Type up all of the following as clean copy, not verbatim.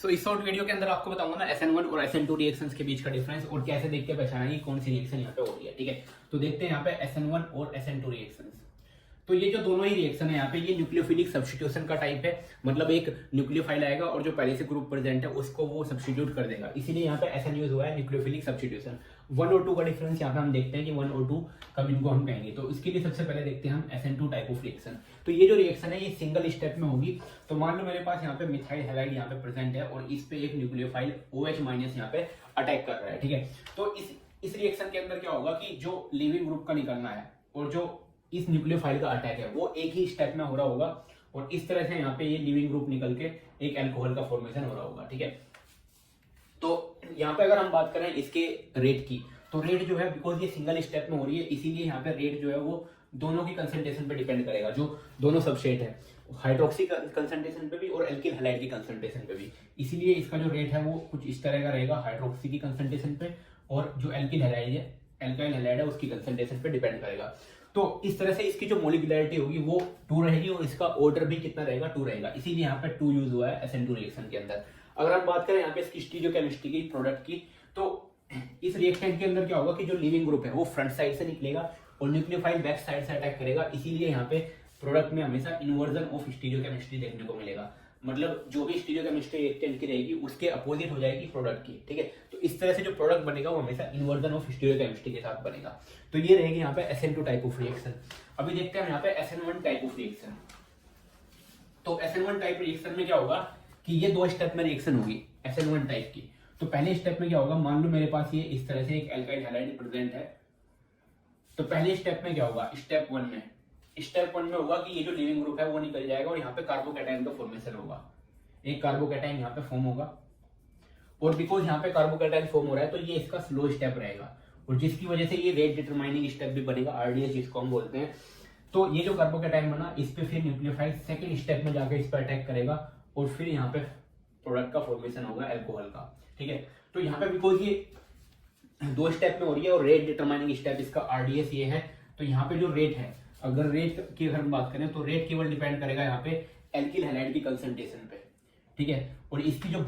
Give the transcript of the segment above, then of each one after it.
इस short video के अंदर आपको बताऊंगा ना SN1 और SN2 रिएक्शंस के बीच का डिफरेंस और कैसे देख के पहचाना कि कौन सी रिएक्शन यहाँ पे हो रही है। ठीक है, तो देखते हैं यहाँ पे SN1 और SN2 रिएक्शंस। तो ये जो दोनों ही रिएक्शन है यहाँ पे, ये न्यूक्लियोफिलिक सब्स्टिट्यूशन का टाइप है। मतलब एक न्यूक्लियोफाइल आएगा और जो पहले से ग्रुप प्रेजेंट है उसको वो सब्स्टिट्यूट कर देगा, इसीलिए यहाँ पे SN यूज हुआ है, न्यूक्लियोफिलिक सब्स्टिट्यूशन। 1 और 2 का डिफरेंस यहाँ पे हम देखते हैं कि 1 और 2 कब इनको हम कहेंगे। तो इसके लिए सबसे पहले देखते हैं हम SN2 टाइप ऑफ रिएक्शन। तो ये जो रिएक्शन है ये सिंगल स्टेप में होगी। तो मान लो मेरे पास यहाँ पे मिथाइल हैलाइड यहाँ पे प्रेजेंट है और इस पे एक न्यूक्लियोफाइल OH- यहाँ पे अटैक कर रहा है। ठीक है, तो इस रिएक्शन के अंदर क्या होगा कि जो लिविंग ग्रुप का निकलना है और जो इस न्यूक्लियोफाइल का अटैक है वो एक ही स्टेप में हो रहा होगा और इस तरह से यहाँ पे ये लिविंग ग्रुप निकल के एक अल्कोहल का फॉर्मेशन हो रहा होगा। ठीक है, तो यहाँ पे अगर हम बात करें इसके रेट की, तो रेट जो है बिकॉज ये सिंगल स्टेप में हो रही है इसीलिए यहाँ पे रेट जो है वो दोनों की कंसंट्रेशन पे डिपेंड करेगा। जो दोनों सबस्ट्रेट है, हाइड्रोक्सी कंसंट्रेशन पे भी और एल्किल हैलाइड की कंसंट्रेशन पे भी, इसीलिए इसका जो रेट है वो कुछ इस तरह का रहेगा हाइड्रोक्सी की कंसंट्रेशन पे, और जो एल्किल हैलाइड है उसकी कंसंट्रेशन पे डिपेंड करेगा। तो इस तरह से इसकी जो मोलिकुलरिटी होगी वो 2 रहेगी और इसका ऑर्डर भी कितना रहेगा, 2 रहेगा, इसीलिए यहाँ पे 2 यूज हुआ है SN2 रिएक्शन के अंदर। अगर हम बात करें यहाँ पे इसकी स्टीरियोकेमिस्ट्री की, प्रोडक्ट की, तो इस रिएक्टेंट के अंदर क्या होगा कि जो लिविंग ग्रुप है वो फ्रंट साइड से निकलेगा और न्यूक्लियोफाइल बैक साइड से अटैक करेगा, इसीलिए यहाँ पे प्रोडक्ट में हमेशा इन्वर्जन ऑफ स्टीरियोकेमिस्ट्री देखने को मिलेगा। मतलब जो भी स्टीरियोकेमिस्ट्री रिएक्टेंट की रहेगी उसके अपोजिट हो जाएगी प्रोडक्ट की। ठीक है, तो इस तरह से जो प्रोडक्ट बनेगा वो हमेशा इन्वर्जन ऑफ स्टीरियोकेमिस्ट्री के साथ बनेगा। तो ये रहेगी यहाँ पे SN2 टाइप ऑफ रिएक्शन। अभी देखते हैं यहाँ पे SN1 टाइप ऑफ रिएक्शन। तो SN1 टाइप रिएक्शन में क्या होगा कि ये 2 स्टेप में रिएक्शन होगी SN1 टाइप की। तो पहले स्टेप में क्या होगा, मान लो मेरे पास ये इस तरह से एक एल्काइल हैलाइड प्रेजेंट है। तो पहले स्टेप में क्या होगा, स्टेप 1 में होगा कि ये जो लिविंग ग्रुप है वो निकल जाएगा और यहाँ पे कार्बोकैटायन का फॉर्मेशन होगा। एक कार्बोकैटायन यहाँ पे फॉर्म होगा और बिकॉज यहाँ पे कार्बोकैटायन फॉर्म हो रहा है तो ये इसका स्लो स्टेप रहेगा और जिसकी वजह से ये रेट डिटरमाइनिंग स्टेप भी बनेगा, RDS जिसको हम बोलते हैं। तो ये जो कार्बोकैटायन बना इस पे फिर न्यूक्लियोफाइल सेकंड स्टेप में जाकर इस पर अटैक करेगा और फिर यहाँ पे प्रोडक्ट का फॉर्मेशन होगा अल्कोहल का। ठीक है, तो यहाँ पे बिकॉज ये 2 स्टेप में हो रही है और रेट डिटरमाइनिंग स्टेप इसका RDS ये है, तो यहाँ पे जो रेट है, अगर रेट की अगर हम बात करें तो रेट केवल डिपेंड करेगा यहाँ पे एल्किल हैलाइड की कंसंट्रेशन पे। ठीक है, और इसकी जो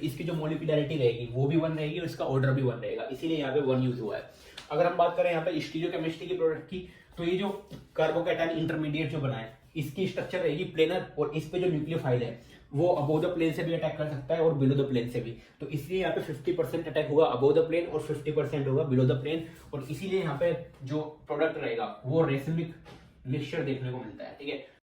इसकी जो मोलिकुलरिटी रहेगी वो भी 1 रहेगी और इसका ऑर्डर भी 1 रहेगा, इसीलिए यहाँ पे 1 यूज हुआ है। अगर हम बात करें यहाँ पे स्टीरियोकेमिस्ट्री की प्रोडक्ट की, तो ये जो कार्बोकैटायन इंटरमीडिएट जो बना है इसकी स्ट्रक्चर रहेगी प्लेनर और इस पे जो न्यूक्लियोफाइल है वो अबोव द प्लेन से भी अटैक कर सकता है और बिलो द प्लेन से भी। तो इसलिए यहाँ पे 50% अटैक होगा अबोव द प्लेन और 50% होगा बिलो द प्लेन, और इसीलिए यहाँ पे जो प्रोडक्ट रहेगा वो रेसिमिक मिक्सचर देखने को मिलता है। ठीक है,